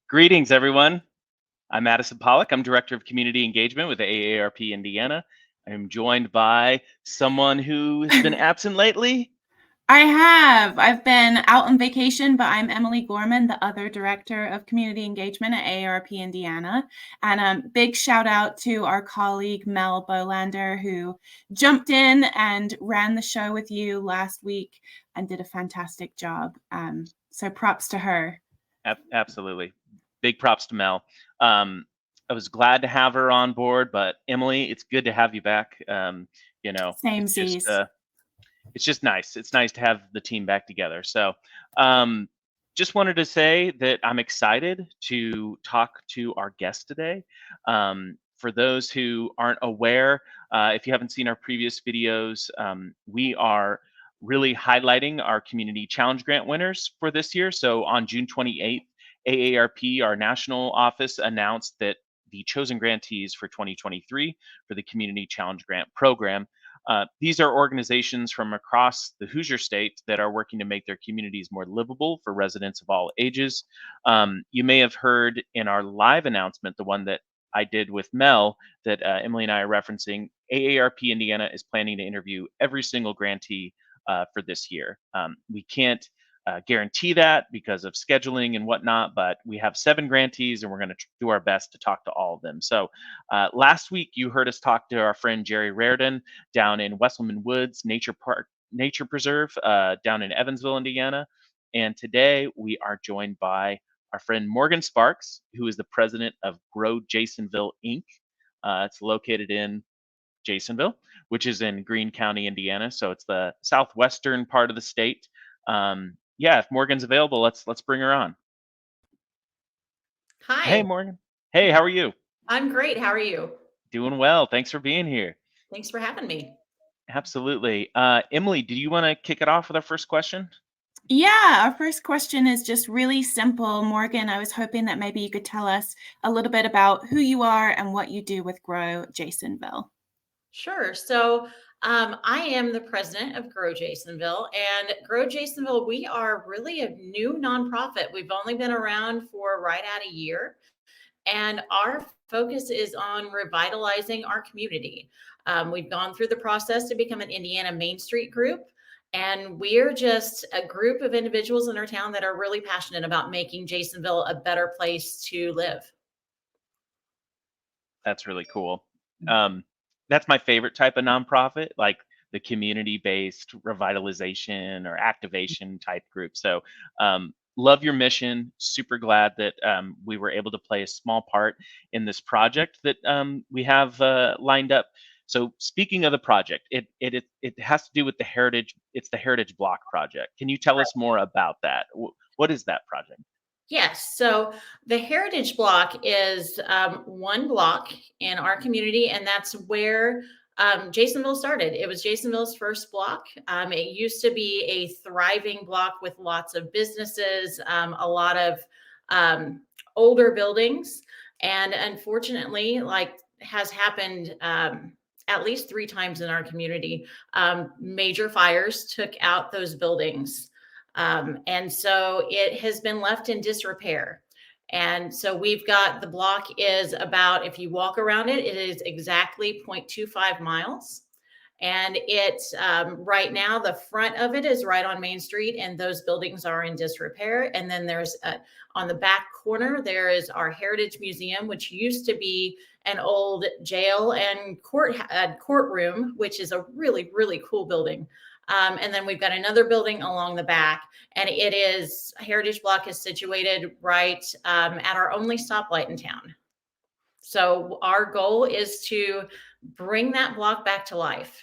Greetings, everyone. I'm Madison Pollock. I'm Director of Community Engagement with the AARP Indiana. I'm joined by someone who has been absent lately. I have. I've been out on vacation, but I'm Emily Gorman, the other Director of Community Engagement at AARP Indiana. And big shout out to our colleague Mel Bolander, who jumped in and ran the show with you last week and did a fantastic job. So props to her. Absolutely. Big props to Mel. I was glad to have her on board, but Emily, it's good to have you back. Same Z's. It's just nice. It's nice to have the team back together. So, just wanted to say that I'm excited to talk to our guest today. For those who aren't aware, if you haven't seen our previous videos, we are really highlighting our community challenge grant winners for this year. So on June 28th, AARP, our national office, announced that the chosen grantees for 2023 for the Community Challenge Grant Program. These are organizations from across the Hoosier State that are working to make their communities more livable for residents of all ages. You may have heard in our live announcement, the one that I did with Mel, that Emily and I are referencing. AARP Indiana is planning to interview every single grantee for this year. We can't guarantee that because of scheduling and whatnot, but we have 7 grantees and we're going to do our best to talk to all of them. So last week you heard us talk to our friend Jerry Raridan down in Wesselman Woods Nature Preserve down in Evansville, Indiana. And today we are joined by our friend Morgan Sparks, who is the president of Grow Jasonville, Inc. It's located in Jasonville, which is in Greene County, Indiana. So it's the southwestern part of the state. Yeah, if Morgan's available, let's bring her on. Hey, Hi. Morgan. Hey, how are you? I'm great. How are you? Doing well. Thanks for being here. Thanks for having me. Absolutely. Emily, do you want to kick it off with our first question? Yeah, our first question is just really simple. Morgan, I was hoping that maybe you could tell us a little bit about who you are and what you do with Grow Jasonville. Sure. So I am the president of Grow Jasonville, and Grow Jasonville, we are really a new nonprofit. We've only been around for right at a year, and our focus is on revitalizing our community. We've gone through the process to become an Indiana Main Street group, and we're just a group of individuals in our town that are really passionate about making Jasonville a better place to live. That's really cool. That's my favorite type of nonprofit, like the community-based revitalization or activation type group. So love your mission. Super glad that we were able to play a small part in this project that we have lined up. So speaking of the project, it has to do with the heritage. It's the Heritage Block project. Can you tell us more about that? What is that project? Yes. So the Heritage Block is one block in our community, and that's where Jasonville started. It was Jasonville's first block. It used to be a thriving block with lots of businesses, a lot of older buildings, and unfortunately, like has happened at least 3 times in our community, major fires took out those buildings. And so it has been left in disrepair. And so we've got the block is about, if you walk around it, it is exactly 0.25 miles. And it's right now, the front of it is right on Main Street, and those buildings are in disrepair. And then there's on the back corner, there is our Heritage Museum, which used to be an old jail and courtroom, which is a really, really cool building. And then we've got another building along the back, and it is Heritage Block is situated right at our only stoplight in town. So our goal is to bring that block back to life.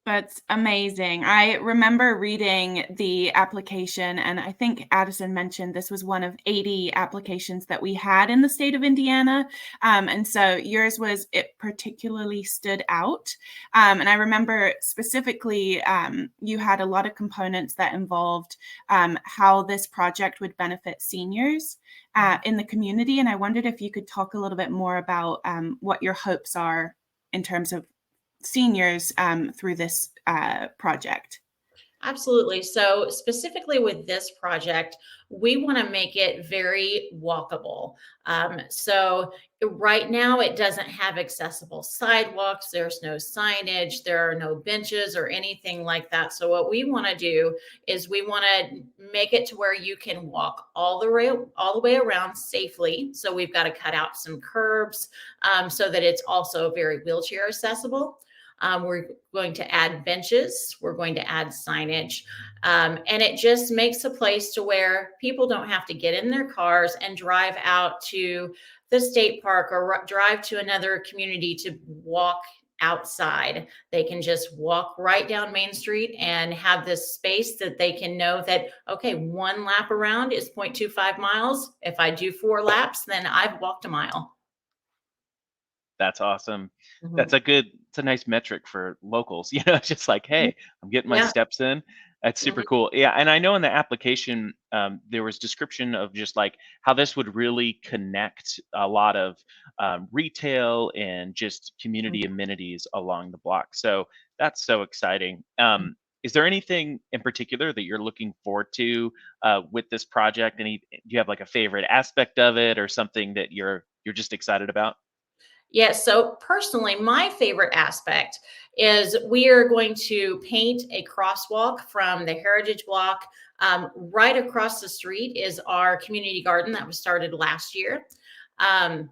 That's amazing. I remember reading the application, and I think Addison mentioned this was one of 80 applications that we had in the state of Indiana. And so yours it particularly stood out. And I remember specifically, you had a lot of components that involved how this project would benefit seniors in the community. And I wondered if you could talk a little bit more about what your hopes are in terms of seniors through this project. Absolutely. So specifically with this project, we want to make it very walkable. So right now it doesn't have accessible sidewalks. There's no signage. There are no benches or anything like that. So what we want to do is we want to make it to where you can walk all the way around safely. So we've got to cut out some curbs so that it's also very wheelchair accessible. We're going to add benches. We're going to add signage. And it just makes a place to where people don't have to get in their cars and drive out to the state park or drive to another community to walk outside. They can just walk right down Main Street and have this space that they can know that, okay, one lap around is 0.25 miles. If I do 4 laps, then I've walked a mile. That's awesome. Mhm. It's a nice metric for locals, it's just like, hey, I'm getting my Yeah. steps in. That's super Mhm. cool. Yeah, and I know in the application there was description of just like how this would really connect a lot of retail and just community amenities along the block. So that's so exciting. Is there anything in particular that you're looking forward to with this project? Do you have like a favorite aspect of it or something that you're just excited about? Yeah, so personally, my favorite aspect is we are going to paint a crosswalk from the Heritage Block. Right across the street is our community garden that was started last year. Um,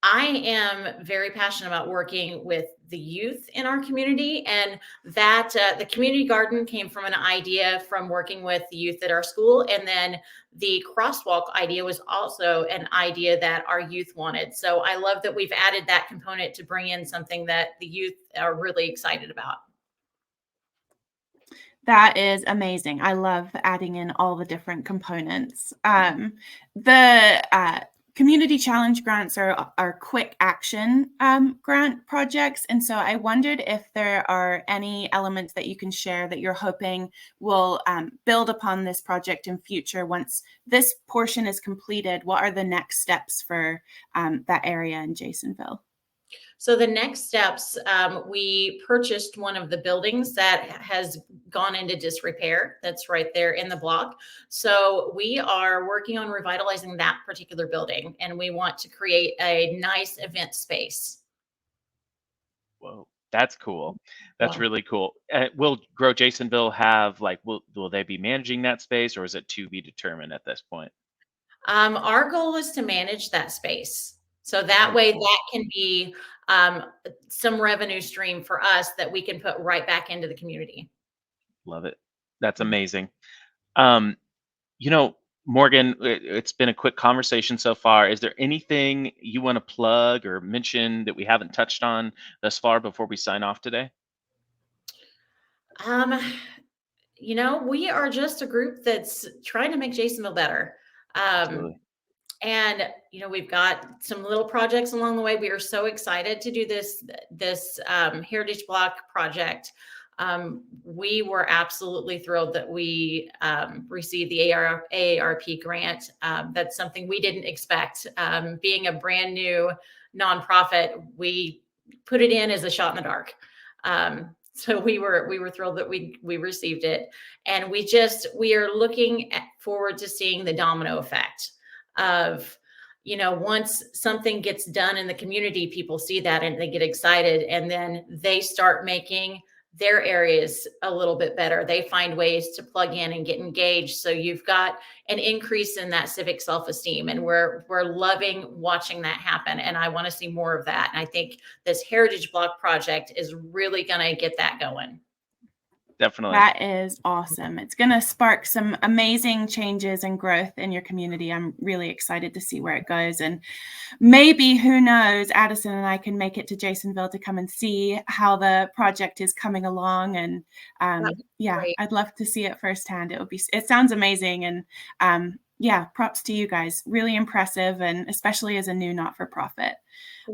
I am very passionate about working with the youth in our community, and that the community garden came from an idea from working with the youth at our school, and then the crosswalk idea was also an idea that our youth wanted. So I love that we've added that component to bring in something that the youth are really excited about. That is amazing. I love adding in all the different components. The community challenge grants are quick action grant projects. And so I wondered if there are any elements that you can share that you're hoping will build upon this project in future. Once this portion is completed, what are the next steps for that area in Jasonville? So the next steps, we purchased one of the buildings that has gone into disrepair. That's right there in the block. So we are working on revitalizing that particular building, and we want to create a nice event space. Whoa, that's cool. That's Yeah. really cool. Will Grow Jasonville have like will they be managing that space or is it to be determined at this point? Our goal is to manage that space. So that Very way cool. that can be um, some revenue stream for us that we can put right back into the community. Love it. That's amazing. Um, you know, Morgan, it's been a quick conversation so far. Is there anything you want to plug or mention that we haven't touched on thus far before we sign off today? Um, we are just a group that's trying to make Jasonville better. Um, Absolutely. and we've got some little projects along the way. We are so excited to do this Heritage Block project. We were absolutely thrilled that we received the AARP grant. That's something we didn't expect. Being a brand new nonprofit, we put it in as a shot in the dark. So we were thrilled that we received it, and we are looking forward to seeing the domino effect of once something gets done in the community, people see that and they get excited, and then they start making their areas a little bit better. They find ways to plug in and get engaged. So you've got an increase in that civic self-esteem, and we're loving watching that happen. And I want to see more of that. And I think this Heritage Block project is really going to get that going. Definitely. That is awesome. It's going to spark some amazing changes and growth in your community. I'm really excited to see where it goes. And maybe, who knows, Addison and I can make it to Jasonville to come and see how the project is coming along. And yeah, Great. I'd love to see it firsthand. It sounds amazing. And yeah, props to you guys. Really impressive. And especially as a new not-for-profit.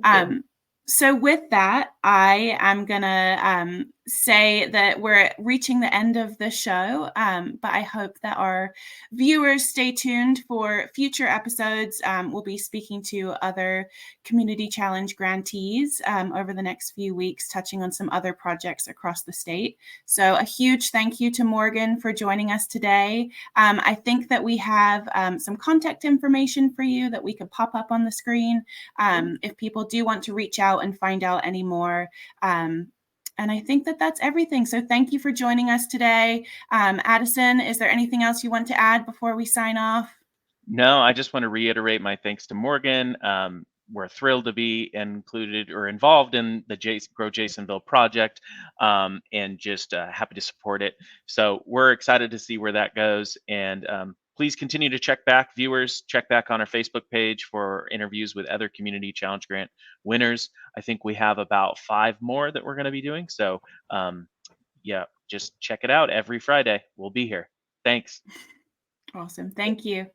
Thank you. So with that, I am going to say that we're reaching the end of the show, but I hope that our viewers stay tuned for future episodes. We'll be speaking to other Community Challenge grantees over the next few weeks, touching on some other projects across the state. So a huge thank you to Morgan for joining us today. I think that we have some contact information for you that we could pop up on the screen if people do want to reach out and find out any more. And I think that that's everything. So thank you for joining us today. Addison, is there anything else you want to add before we sign off? No, I just want to reiterate my thanks to Morgan. We're thrilled to be included or involved in the Grow Jasonville project, and just happy to support it. So we're excited to see where that goes. And please continue to check back, viewers, check back on our Facebook page for interviews with other Community Challenge Grant winners. I think we have about 5 more that we're going to be doing. So yeah, just check it out every Friday. We'll be here. Thanks. Awesome. Thank you.